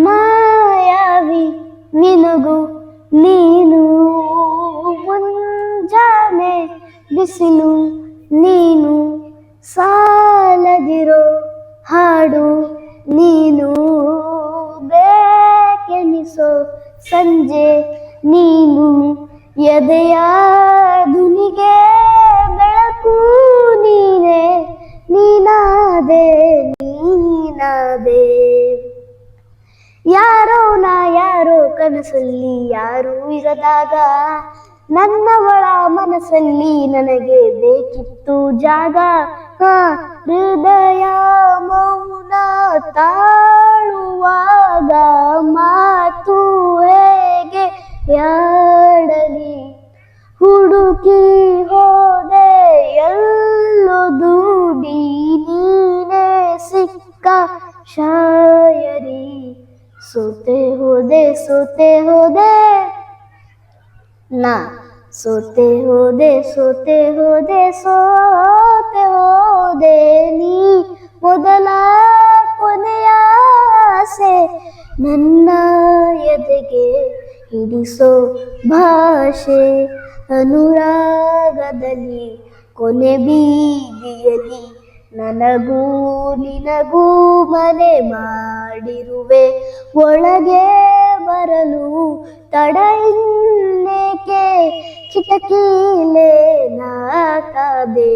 ಮಾಯಾವಿ ಮಿನುಗು ನೀನು, ಮುಂಜಾನೆ ಬಿಸಿಲು ನೀನು, ಸಾಲದಿರೋ ಹಾಡು ನೀನು, ಬೇಕೆನಿಸೋ ಸಂಜೆ ನೀನು, ಎದೆಯ ಧುನಿಗೆ ಬೆಳಕು ನೀನೆ, ನೀನಾದೆ ನೀನಾದೆ. ಯಾರೋ ಕನಸಲ್ಲಿ ಯಾರೂ ಇರದಾಗ, ನನ್ನವಳ ಮನಸ್ಸಲ್ಲಿ ನನಗೆ ಬೇಕಿತ್ತು ಜಾಗ. ಹೃದಯ ಮೌನ ತಾಳುವಾಗ ಮಾತು ಹೇಗೆ ಯಾಡಲಿ, ಹುಡುಕಿ ಹೋದೆ ಎಲ್ಲೋ ದೂಡಿ, ನೀನೇ ಸಿಕ್ಕ ಶಾಯರಿ. ಸೋತೆ ಹೋದೆ ನಾ, ಸೋತೆ ಹೋದೆ ನೀ, ಮೊದಲ ಕೊನೆಯ ಆಸೆ ನನ್ನ ಎದೆಗೆ ಹಿಡಿಸೋ ಭಾಷೆ. ಅನುರಾಗದಲ್ಲಿ ಕೊನೆ ಬೀದಿಯಲ್ಲಿ ನನಗೂ ನಿನಗೂ ಮನೆ ಮಾಡಿರುವೆ, ಒಳಗೆ ಬರಲು ತಡ ಇನ್ನೇಕೆ, ಕಿಟಕಿಲೇ ನಾ ಕಾದೆ.